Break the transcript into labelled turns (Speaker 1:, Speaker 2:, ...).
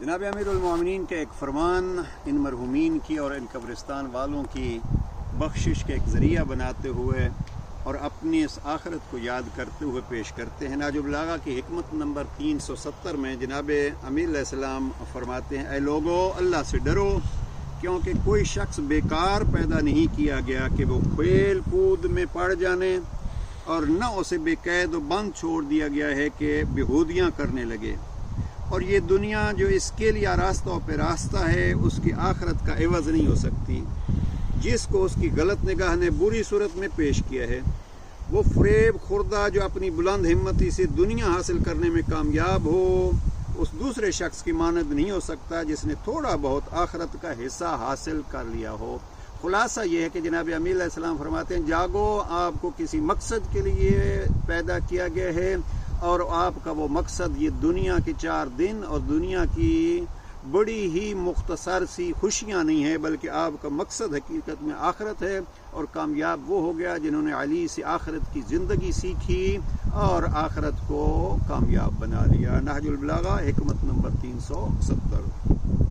Speaker 1: جناب امیر المومنین کا ایک فرمان ان مرحومین کی اور ان قبرستان والوں کی بخشش کا ایک ذریعہ بناتے ہوئے اور اپنی اس آخرت کو یاد کرتے ہوئے پیش کرتے ہیں۔ نہج البلاغہ کی حکمت نمبر 370 میں جناب امیر علیہ السلام فرماتے ہیں، اے لوگو اللہ سے ڈرو، کیونکہ کوئی شخص بیکار پیدا نہیں کیا گیا کہ وہ کھیل کود میں پڑ جانے، اور نہ اسے بے قید و بند چھوڑ دیا گیا ہے کہ بےہودیاں کرنے لگے، اور یہ دنیا جو اس کے لیے راستہ پہ راستہ ہے اس کی آخرت کا عوض نہیں ہو سکتی۔ جس کو اس کی غلط نگاہ نے بری صورت میں پیش کیا ہے، وہ فریب خوردہ جو اپنی بلند ہمتی سے دنیا حاصل کرنے میں کامیاب ہو، اس دوسرے شخص کی مانند نہیں ہو سکتا جس نے تھوڑا بہت آخرت کا حصہ حاصل کر لیا ہو۔ خلاصہ یہ ہے کہ جناب امیر علیہ السلام فرماتے ہیں، جاگو، آپ کو کسی مقصد کے لیے پیدا کیا گیا ہے، اور آپ کا وہ مقصد یہ دنیا کے 4 دن اور دنیا کی بڑی ہی مختصر سی خوشیاں نہیں ہے، بلکہ آپ کا مقصد حقیقت میں آخرت ہے، اور کامیاب وہ ہو گیا جنہوں نے علی سے آخرت کی زندگی سیکھی اور آخرت کو کامیاب بنا لیا۔ نہج البلاغہ حکمت نمبر 370۔